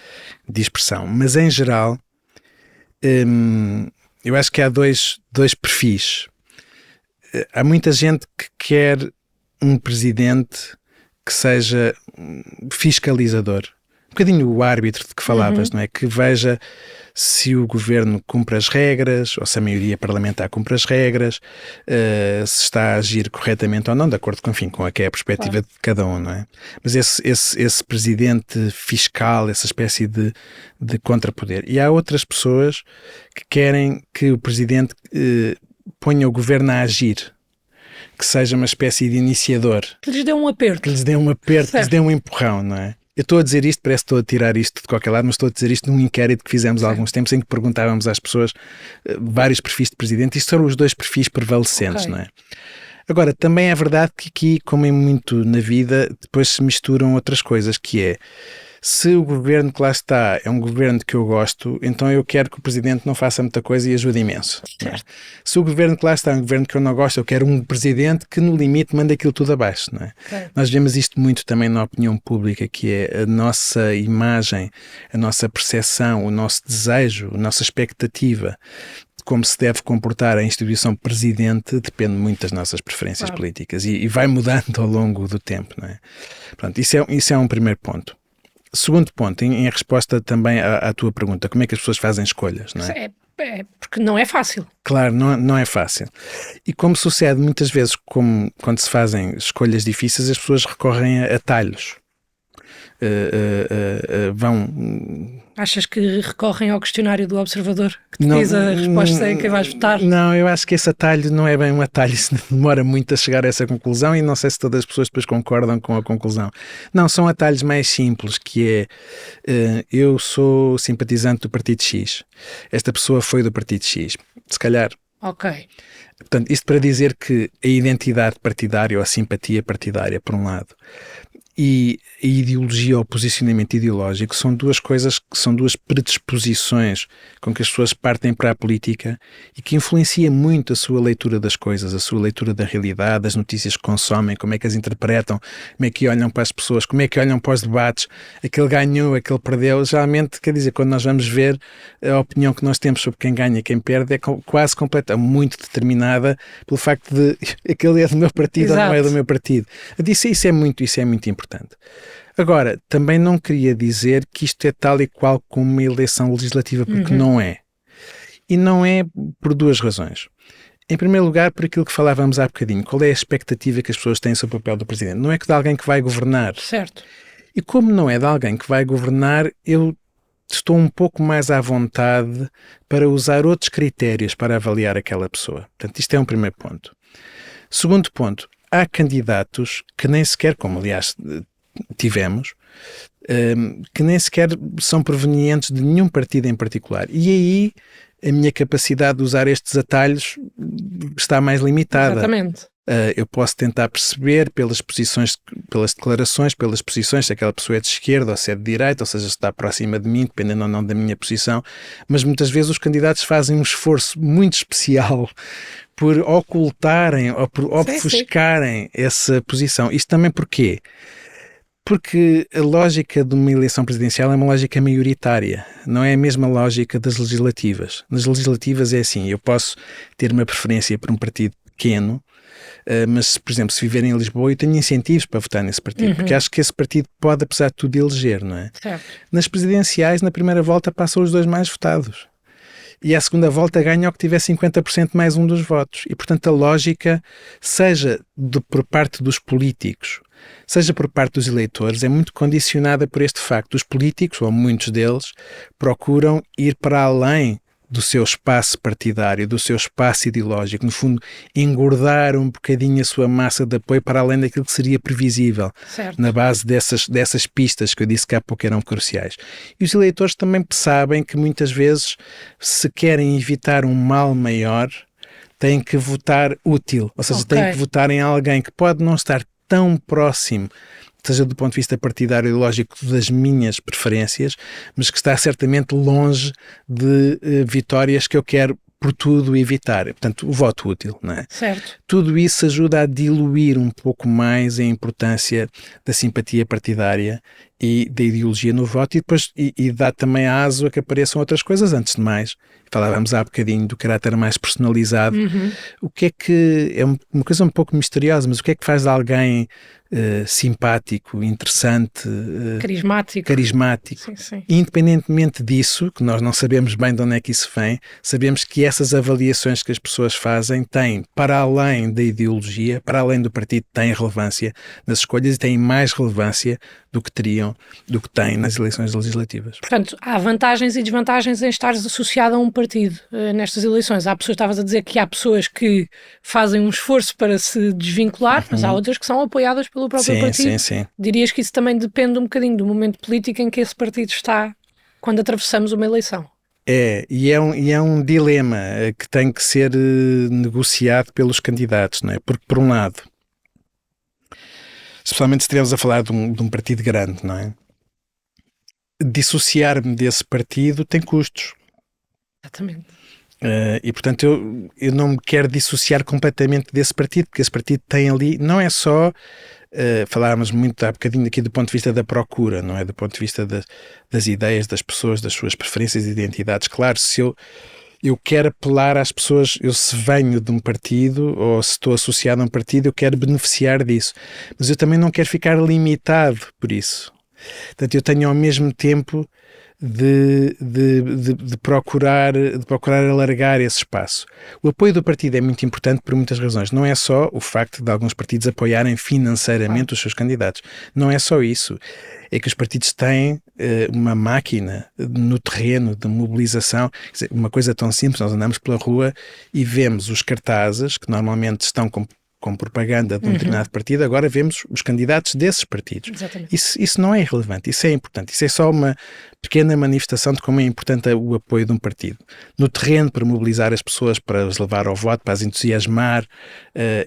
Speaker 3: dispersão, mas em geral eu acho que há dois perfis. Há muita gente que quer um Presidente que seja fiscalizador, um bocadinho o árbitro de que falavas, não é? Que veja se o governo cumpre as regras, ou se a maioria parlamentar cumpre as regras, se está a agir corretamente ou não, de acordo com, enfim, com a que é a perspectiva de cada um, não é? Mas esse presidente fiscal, essa espécie de contrapoder. E há outras pessoas que querem que o presidente ponha o governo a agir, que seja uma espécie de iniciador.
Speaker 2: Que lhes dê um aperto.
Speaker 3: Que lhes dê um aperto, que lhes dê um empurrão, não é? Eu estou a dizer isto, parece que estou a tirar isto de qualquer lado, mas estou a dizer isto num inquérito que fizemos há alguns tempos em que perguntávamos às pessoas vários perfis de presidente. Isto foram os dois perfis prevalecentes, não é? Agora, também é verdade que aqui, como em muito na vida, depois se misturam outras coisas, que é, se o governo que lá está é um governo que eu gosto, então eu quero que o presidente não faça muita coisa e ajude imenso.
Speaker 2: Certo.
Speaker 3: Se o governo que lá está é um governo que eu não gosto, eu quero um presidente que no limite manda aquilo tudo abaixo, não é? Nós vemos isto muito também na opinião pública, que é a nossa imagem, a nossa percepção, o nosso desejo, a nossa expectativa de como se deve comportar a instituição presidente depende muito das nossas preferências políticas e vai mudando ao longo do tempo, não é? Pronto, isso é um primeiro ponto. Segundo ponto, em resposta também à tua pergunta, como é que as pessoas fazem escolhas, não é?
Speaker 2: Porque não é fácil.
Speaker 3: Claro, não é fácil. E como sucede muitas vezes, como quando se fazem escolhas difíceis, as pessoas recorrem a atalhos.
Speaker 2: Achas que recorrem ao questionário do Observador que te diz a resposta em quem vais votar?
Speaker 3: Não, eu acho que esse atalho não é bem um atalho, isso demora muito a chegar a essa conclusão e não sei se todas as pessoas depois concordam com a conclusão. Não, são atalhos mais simples, que é eu sou simpatizante do Partido X, esta pessoa foi do Partido X, se calhar.
Speaker 2: Ok.
Speaker 3: Portanto, isto para dizer que a identidade partidária ou a simpatia partidária, por um lado, e a ideologia ou o posicionamento ideológico são duas coisas, são duas predisposições com que as pessoas partem para a política e que influencia muito a sua leitura das coisas, a sua leitura da realidade, das notícias que consomem, como é que as interpretam, como é que olham para as pessoas, como é que olham para os debates, aquele ganhou, aquele perdeu. Geralmente, quer dizer, quando nós vamos ver a opinião que nós temos sobre quem ganha e quem perde é quase completa, muito determinada pelo facto de aquele é do meu partido. Exato. Ou não é do meu partido. Eu disse isso é muito importante. Agora, também não queria dizer que isto é tal e qual como uma eleição legislativa, porque não é. E não é por duas razões. Em primeiro lugar, por aquilo que falávamos há bocadinho, qual é a expectativa que as pessoas têm sobre o papel do Presidente? Não é que de alguém que vai governar.
Speaker 2: Certo.
Speaker 3: E como não é de alguém que vai governar, eu estou um pouco mais à vontade para usar outros critérios para avaliar aquela pessoa. Portanto, isto é um primeiro ponto. Segundo ponto, há candidatos que nem sequer, como aliás tivemos, que nem sequer são provenientes de nenhum partido em particular. E aí a minha capacidade de usar estes atalhos está mais limitada.
Speaker 2: Exatamente.
Speaker 3: Eu posso tentar perceber pelas posições, pelas declarações, pelas posições, se aquela pessoa é de esquerda ou se é de direita, ou seja, se está próxima de mim, dependendo ou não da minha posição, mas muitas vezes os candidatos fazem um esforço muito especial por ocultarem ou por ofuscarem essa posição. Isto também porquê? Porque a lógica de uma eleição presidencial é uma lógica maioritária, não é a mesma lógica das legislativas. Nas legislativas é assim, eu posso ter uma preferência por um partido pequeno, mas, por exemplo, se viver em Lisboa, eu tenho incentivos para votar nesse partido, porque acho que esse partido pode, apesar de tudo, eleger, não é?
Speaker 2: Certo.
Speaker 3: Nas presidenciais, na primeira volta, passam os dois mais votados. E à segunda volta ganha o que tiver 50% mais um dos votos. E, portanto, a lógica, seja por parte dos políticos, seja por parte dos eleitores, é muito condicionada por este facto. Os políticos, ou muitos deles, procuram ir para além do seu espaço partidário, do seu espaço ideológico, no fundo, engordar um bocadinho a sua massa de apoio para além daquilo que seria previsível,
Speaker 2: certo,
Speaker 3: na base dessas pistas que eu disse que há pouco eram cruciais. E os eleitores também sabem que muitas vezes, se querem evitar um mal maior, têm que votar útil, ou seja, têm que votar em alguém que pode não estar tão próximo, seja do ponto de vista partidário e lógico das minhas preferências, mas que está certamente longe de vitórias que eu quero por tudo evitar. Portanto, o voto útil, não é?
Speaker 2: Certo.
Speaker 3: Tudo isso ajuda a diluir um pouco mais a importância da simpatia partidária e da ideologia no voto e depois e dá também aso a que apareçam outras coisas. Antes de mais, falávamos há bocadinho do caráter mais personalizado. O que é que é uma coisa um pouco misteriosa, mas o que é que faz de alguém simpático, interessante, carismático?
Speaker 2: Sim, sim.
Speaker 3: Independentemente disso, que nós não sabemos bem de onde é que isso vem, sabemos que essas avaliações que as pessoas fazem têm, para além da ideologia, para além do partido, têm relevância nas escolhas e têm mais relevância do que têm nas eleições legislativas.
Speaker 2: Portanto, há vantagens e desvantagens em estares associado a um partido nestas eleições. Há pessoas, estavas a dizer que há pessoas que fazem um esforço para se desvincular, mas há outras que são apoiadas pelo próprio partido.
Speaker 3: Sim.
Speaker 2: Dirias que isso também depende um bocadinho do momento político em que esse partido está quando atravessamos uma eleição.
Speaker 3: E é um dilema que tem que ser negociado pelos candidatos, não é? Porque, por um lado, especialmente se estivermos a falar de um partido grande, não é? Dissociar-me desse partido tem custos.
Speaker 2: Exatamente.
Speaker 3: E, portanto, eu não me quero dissociar completamente desse partido, porque esse partido tem ali, não é só, falávamos muito há bocadinho aqui do ponto de vista da procura, não é? Do ponto de vista das ideias das pessoas, das suas preferências e identidades. Claro, se eu quero apelar às pessoas, eu se venho de um partido ou se estou associado a um partido, eu quero beneficiar disso. Mas eu também não quero ficar limitado por isso. Portanto, eu tenho ao mesmo tempo de procurar alargar esse espaço. O apoio do partido é muito importante por muitas razões. Não é só o facto de alguns partidos apoiarem financeiramente os seus candidatos. Não é só isso. É que os partidos têm uma máquina no terreno de mobilização. Quer dizer, uma coisa tão simples, nós andamos pela rua e vemos os cartazes que normalmente estão com propaganda de um determinado partido, agora vemos os candidatos desses partidos.
Speaker 2: Exatamente.
Speaker 3: Isso não é irrelevante, isso é importante. Isso é só uma pequena manifestação de como é importante o apoio de um partido. No terreno, para mobilizar as pessoas, para as levar ao voto, para as entusiasmar,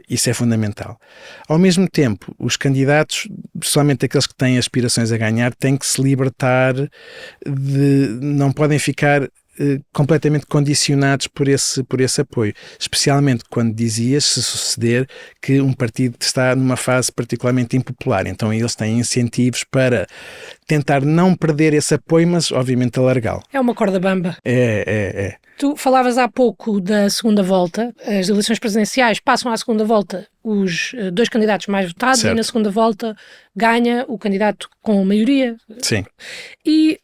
Speaker 3: isso é fundamental. Ao mesmo tempo, os candidatos, principalmente aqueles que têm aspirações a ganhar, têm que se libertar não podem ficar completamente condicionados por esse apoio, especialmente quando dizias, se suceder que um partido está numa fase particularmente impopular, então eles têm incentivos para tentar não perder esse apoio, mas obviamente alargá-lo.
Speaker 2: É uma corda bamba.
Speaker 3: É.
Speaker 2: Tu falavas há pouco da segunda volta, as eleições presidenciais passam à segunda volta os dois candidatos mais votados, certo, e na segunda volta ganha o candidato com maioria.
Speaker 3: Sim.
Speaker 2: E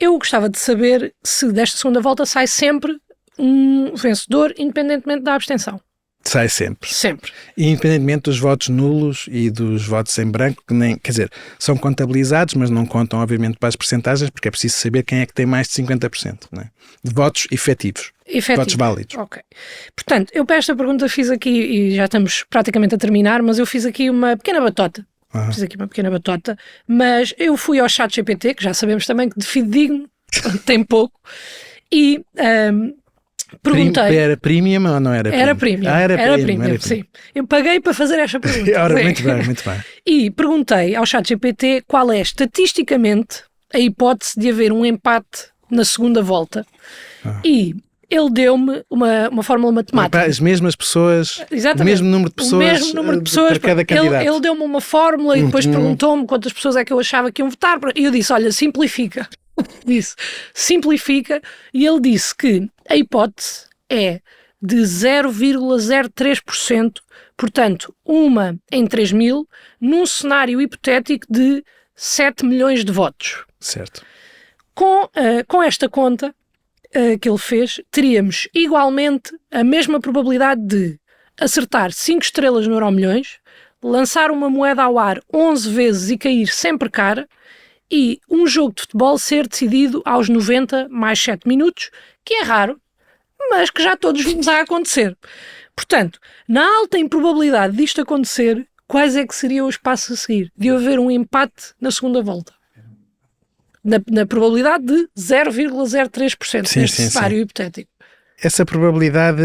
Speaker 2: eu gostava de saber se desta segunda volta sai sempre um vencedor, independentemente da abstenção.
Speaker 3: Sai sempre.
Speaker 2: Sempre.
Speaker 3: E independentemente dos votos nulos e dos votos em branco, quer dizer, são contabilizados, mas não contam, obviamente, para as percentagens, porque é preciso saber quem é que tem mais de 50%, não é? De votos efetivos. Votos válidos.
Speaker 2: Ok. Portanto, eu para esta pergunta fiz aqui, e já estamos praticamente a terminar, mas eu fiz aqui uma pequena batota. Fiz aqui uma pequena batota, mas eu fui ao ChatGPT, que já sabemos também que de fidedigno tem pouco, e perguntei...
Speaker 3: Era premium ou não era premium?
Speaker 2: Era premium. Era premium, sim. Eu paguei para fazer esta pergunta.
Speaker 3: Ora, muito bem.
Speaker 2: E perguntei ao ChatGPT qual é estatisticamente a hipótese de haver um empate na segunda volta. E ele deu-me uma fórmula matemática.
Speaker 3: As mesmas pessoas, exatamente, o mesmo número de pessoas para cada candidato.
Speaker 2: Ele deu-me uma fórmula e depois perguntou-me quantas pessoas é que eu achava que iam votar. E eu disse, olha, simplifica. Simplifica. E ele disse que a hipótese é de 0,03%, portanto, 1 em 3 mil, num cenário hipotético de 7 milhões de votos.
Speaker 3: Certo.
Speaker 2: Com esta conta que ele fez, teríamos igualmente a mesma probabilidade de acertar 5 estrelas no Euromilhões, lançar uma moeda ao ar 11 vezes e cair sempre cara, e um jogo de futebol ser decidido aos 90 mais 7 minutos, que é raro, mas que já todos vimos a acontecer. Portanto, na alta improbabilidade disto acontecer, quais é que seriam os passos a seguir? De haver um empate na segunda volta. Na probabilidade de 0,03% neste cenário hipotético.
Speaker 3: Essa probabilidade,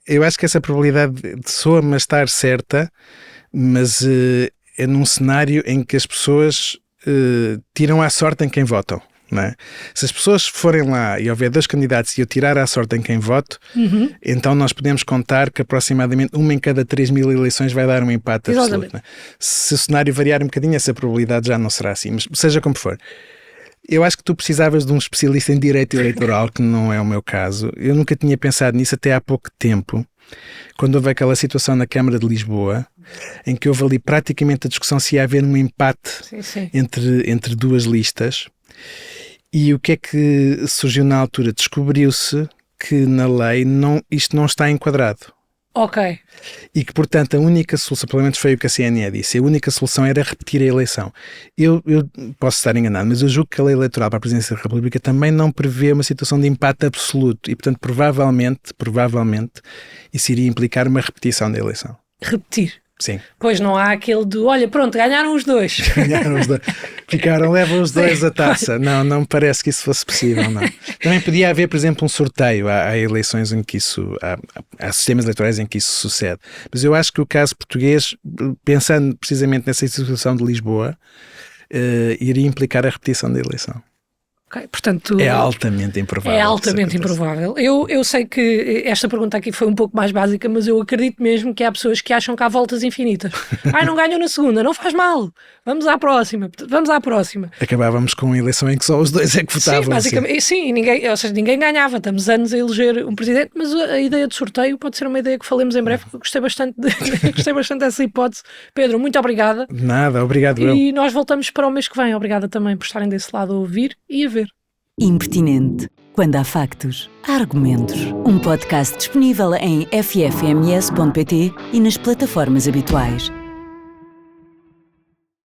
Speaker 3: eu acho que essa probabilidade soa-me a estar certa, mas é num cenário em que as pessoas tiram à sorte em quem votam. não é? Se as pessoas forem lá e houver 2 candidatos e eu tirar à sorte em quem voto, então nós podemos contar que aproximadamente 1 em cada 3.000 eleições vai dar um empate absoluto. Não é? Se o cenário variar um bocadinho, essa probabilidade já não será assim, mas seja como for. Eu acho que tu precisavas de um especialista em direito eleitoral, que não é o meu caso. Eu nunca tinha pensado nisso até há pouco tempo, quando houve aquela situação na Câmara de Lisboa, em que houve ali praticamente a discussão se ia haver um empate entre 2 listas. E o que é que surgiu na altura? Descobriu-se que na lei isto não está enquadrado.
Speaker 2: Ok.
Speaker 3: E que, portanto, a única solução, pelo menos foi o que a CNE disse, a única solução era repetir a eleição. Eu posso estar enganado, mas eu julgo que a lei eleitoral para a Presidência da República também não prevê uma situação de empate absoluto e, portanto, provavelmente, isso iria implicar uma repetição da eleição.
Speaker 2: Repetir?
Speaker 3: Sim.
Speaker 2: Pois não há aquele do, olha, pronto, ganharam os 2.
Speaker 3: Ganharam os 2. Levam os 2 a taça. Não me parece que isso fosse possível, não. Também podia haver, por exemplo, um sorteio. Há eleições em que há sistemas eleitorais em que isso sucede. Mas eu acho que o caso português, pensando precisamente nessa situação de Lisboa, iria implicar a repetição da eleição.
Speaker 2: Okay, portanto,
Speaker 3: é altamente improvável.
Speaker 2: É altamente improvável. Eu sei que esta pergunta aqui foi um pouco mais básica, mas eu acredito mesmo que há pessoas que acham que há voltas infinitas. Não ganham na segunda, não faz mal. Vamos à próxima.
Speaker 3: Acabávamos com uma eleição em que só os 2 é que votavam.
Speaker 2: Sim, basicamente. Sim, ninguém ganhava. Estamos anos a eleger um presidente, mas a ideia de sorteio pode ser uma ideia que falemos em breve. Gostei bastante dessa hipótese. Pedro, muito obrigada.
Speaker 3: Nada, obrigado eu.
Speaker 2: E nós voltamos para o mês que vem. Obrigada também por estarem desse lado a ouvir e a ver.
Speaker 1: Impertinente. Quando há factos, há argumentos. Um podcast disponível em ffms.pt e nas plataformas habituais.